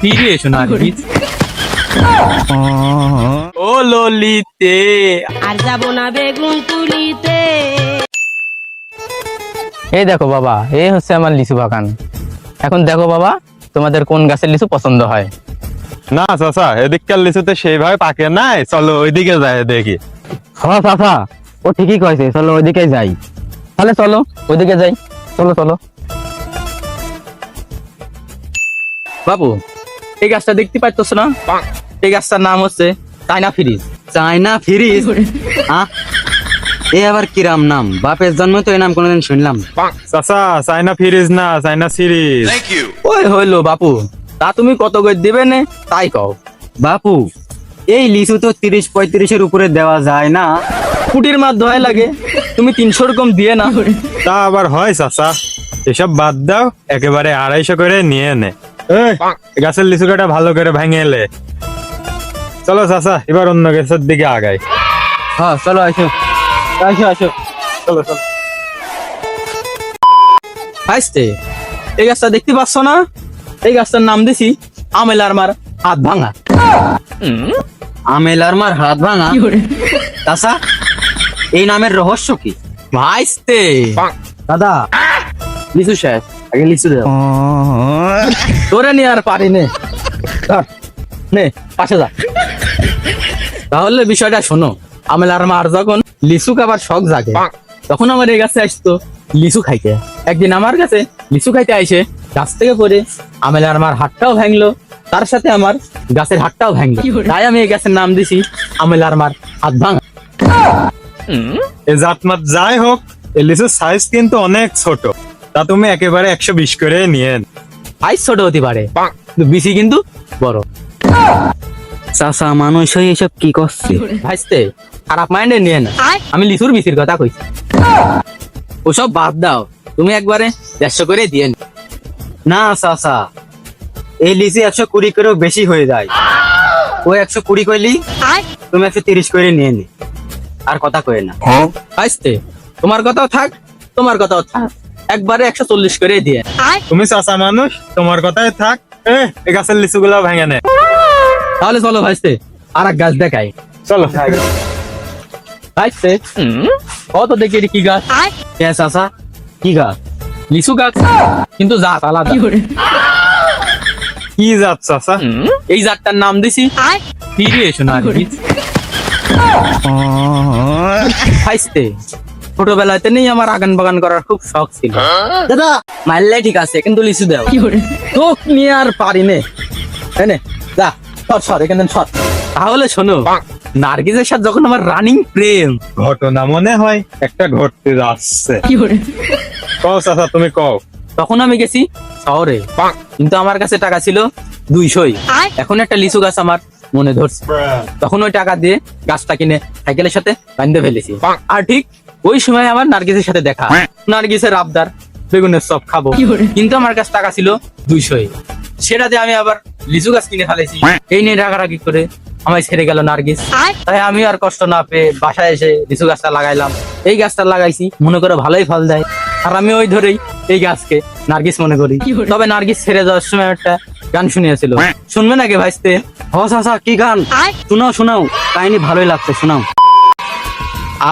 ফিরে এসো নার্গিস। ও ললিতে, আর যাব না বেগুন তুলিতে। এই দেখো বাবা, এই হচ্ছে আমার লিচু বাগান। এখন দেখো বাবা, তোমাদের কোন গাছের লিচু পছন্দ হয়। না চাচা, এদিককার লিচুতে সেইভাবে পাকে নাই, চলো ওইদিকে যাই দেখি। হ্যাঁ চাচা, ও ঠিকই কয়েছে, চলো ওইদিকে যাই। তাহলে চলো ওইদিকে যাই, চলো চলো। বাবু, এই গাছটা দেখতে পাচ্ছ না? এই গাছটার নাম হচ্ছে চায়না ফ্রিজ। China fridge? এ আবার কিরাম নাম? বাপের জন্ম তো এই নাম কোনোদিন শুনলাম। চাচা, চায়না ফ্রিজ না, চায়না সিরিজ। ওই হইলো বাপু, তা তুমি কত করে দিবে নে তাই কও। বাপু, এই লিচু তো 30-35-এর উপরে দেওয়া যায় না। কুটির মাছ ধোয়া লাগে, তুমি 300 রকম দিয়ে না। তা আবার হয় চাচা? এসব বাদ দাও, একেবারে 250 করে নিয়ে নে। এই, গাছের লিচু কাটা ভালো করে ভেঙে এলে। চলো চাচা, এবার অন্য গাছের দিকে আগাই। হ্যাঁ চলো, আসো আসো আসো, চলো চলো। আসতে, এই গাছটা দেখতে পাচ্ছ না? এই গাছটার নাম দিছি আমেলার মার হাত ভাঙা। আমেলার মার হাত ভাঙা? চাচা, এই নামের রহস্য কি? ভাইস্তে, দাদা, লিচু শেষ, আগে লিচু দাও। তোরে নিয়ে আর পারি নে, ধর, নে পাশে যা। তাহলে বিষয়টা শোনো, আমেলার মার যখন লিচু খাবার শখ জাগে, তখন আমার এই গাছে আসতো লিচু খাইতে। একদিন আমার কাছে লিচু খাইতে আইসে গাছ থেকে পড়ে আমেলার মার হাতটাও ভাঙলো, তার সাথে আমার গাছের হাতটাও ভাঙলো। তাই আমি এই গাছের নাম দিছি আমেলার মার হাত ভাঙা। এ জাতমাত যাই হোক, এই লিচুর সাইজ কিন্তু অনেক ছোট। তা তুমি একেবারে 120 করে নিয়ে নে। সাইজ ছোট হতে পারে, কিন্তু বিসি কিন্তু বড়। চাচা, মানুষ হয়ে এসব কি করছে? ভাইস্তে, খারাপ মাইন্ডে নিয়ে না, আমি লিচুর বিসির কথা কইছি। ওসব বাদ দাও, তুমি একবারে 150 করে দিয়ে নি। না চাচা, এই লিচু 120 করেও বেশি হয়ে যায়। ও 120 কইলি, তুমি 130 করে নিয়ে নি। আর কথা কয়ে না। ভাইস্তে, তোমার কথাও থাক, তোমার কথাও থাক, একবারে 140 করে দিয়ে। তুমি চাচা মানুষ, তোমার কথাই থাক। এই গাছের লিচু গুলা ভেঙে নে। তাহলে চলো ভাইস্তে, আর এক গাছ দেখাই। চলো। ভাইস্তে, কত দেখি এটি কি গাছ? কে চাচা, কি গাছ? লিচু গাছ, কিন্তু জাত আলাদা। কি জাত চাচা? এই জাতটার নাম দিছি ফিরে এসো নার্গিস। ভাইস্তে, ছোটবেলাতে নেই আমার আগান বাগান করার খুব শখ ছিল। দাদা, মারলে ঠিক আছে, কিন্তু লিচু দাও। চোখ নিয়ে আর পারি নে, এনে যা, সর সর এখানে সর। তাহলে শোনো, নার্গিসের সাথে যখন আমার রানিং প্রেম, ঘটনা মনে হয় একটা ঘটতে যাচ্ছে। কও চাচা, তুমি কও। তখন আমি গেছি শহরে, কিন্তু আমার কাছে টাকা ছিল 200। এখন একটা লিচু গাছ আমার মনে ধরছে, তখন ওই টাকা দিয়ে গাছটা কিনে সাইকেলের সাথে বাঁধতে ফেলেছি। আর ঠিক ওই সময় আমার নার্গিসের সাথে দেখা। নার্গিসের আবদার বেগুনের চপ খাবো, কিন্তু আমার কাছে টাকা ছিল 200। সেটাতে আমি আবার লিচু গাছ কিনে ফেলেছি। এই নিয়ে রাগারাগি করে আমায় ছেড়ে গেল নার্গিস। তাই আমি আর কষ্ট না পেয়ে বাসায় এসে লিচু গাছটা লাগাইলাম। এই গাছটা লাগাইছি মনে করে ভালোই ফল দেয়, আর আমি ওই ধরেই এই গাছকে নার্গিস মনে করি। তবে নার্গিস ছেড়ে যাওয়ার সময় একটা গান শুনিয়েছিল, শুনবে নাকি ভাইস্তে? হ চাচা, কি গান? শোনাও শোনাও, কাহিনী ভালোই লাগছে, শোনাও।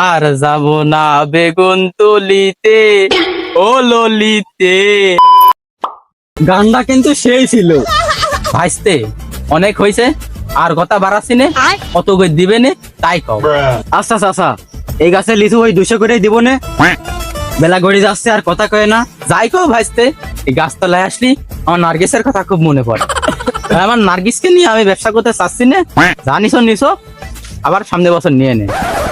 আর যাব না বেগুন তুলিতে, ও ললিতে। গানটা কিন্তু সেই ছিল। ভাইস্তে, অনেক হয়েছে, আর কথা বাড়াচ্ছি নে, কত করে দিবে নে তাই কও। আচ্ছা চাচা, এই গাছের লিচু ওই 200 করে দিব নে। বেলা গড়ি যাচ্ছে, আর কথা কয়ে না। যাই কও ভাইস্তে, এই গাছতলায় আসলি আমার নার্গিসের কথা খুব মনে পড়ে। আমার নার্গিসকে নিয়ে আমি ব্যবসা করতে চাচ্ছি না, জানিস নিছো, আবার সামনে বছর নিয়ে নে।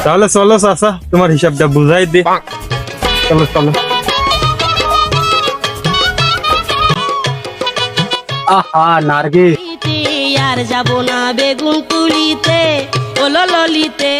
তাহলে চলো চাচা, তোমার হিসাবটা বুঝাই দি। চলো চলো। আহা নার্গিস, আর যাব না বেগুন তুলিতে, ও ললিতে।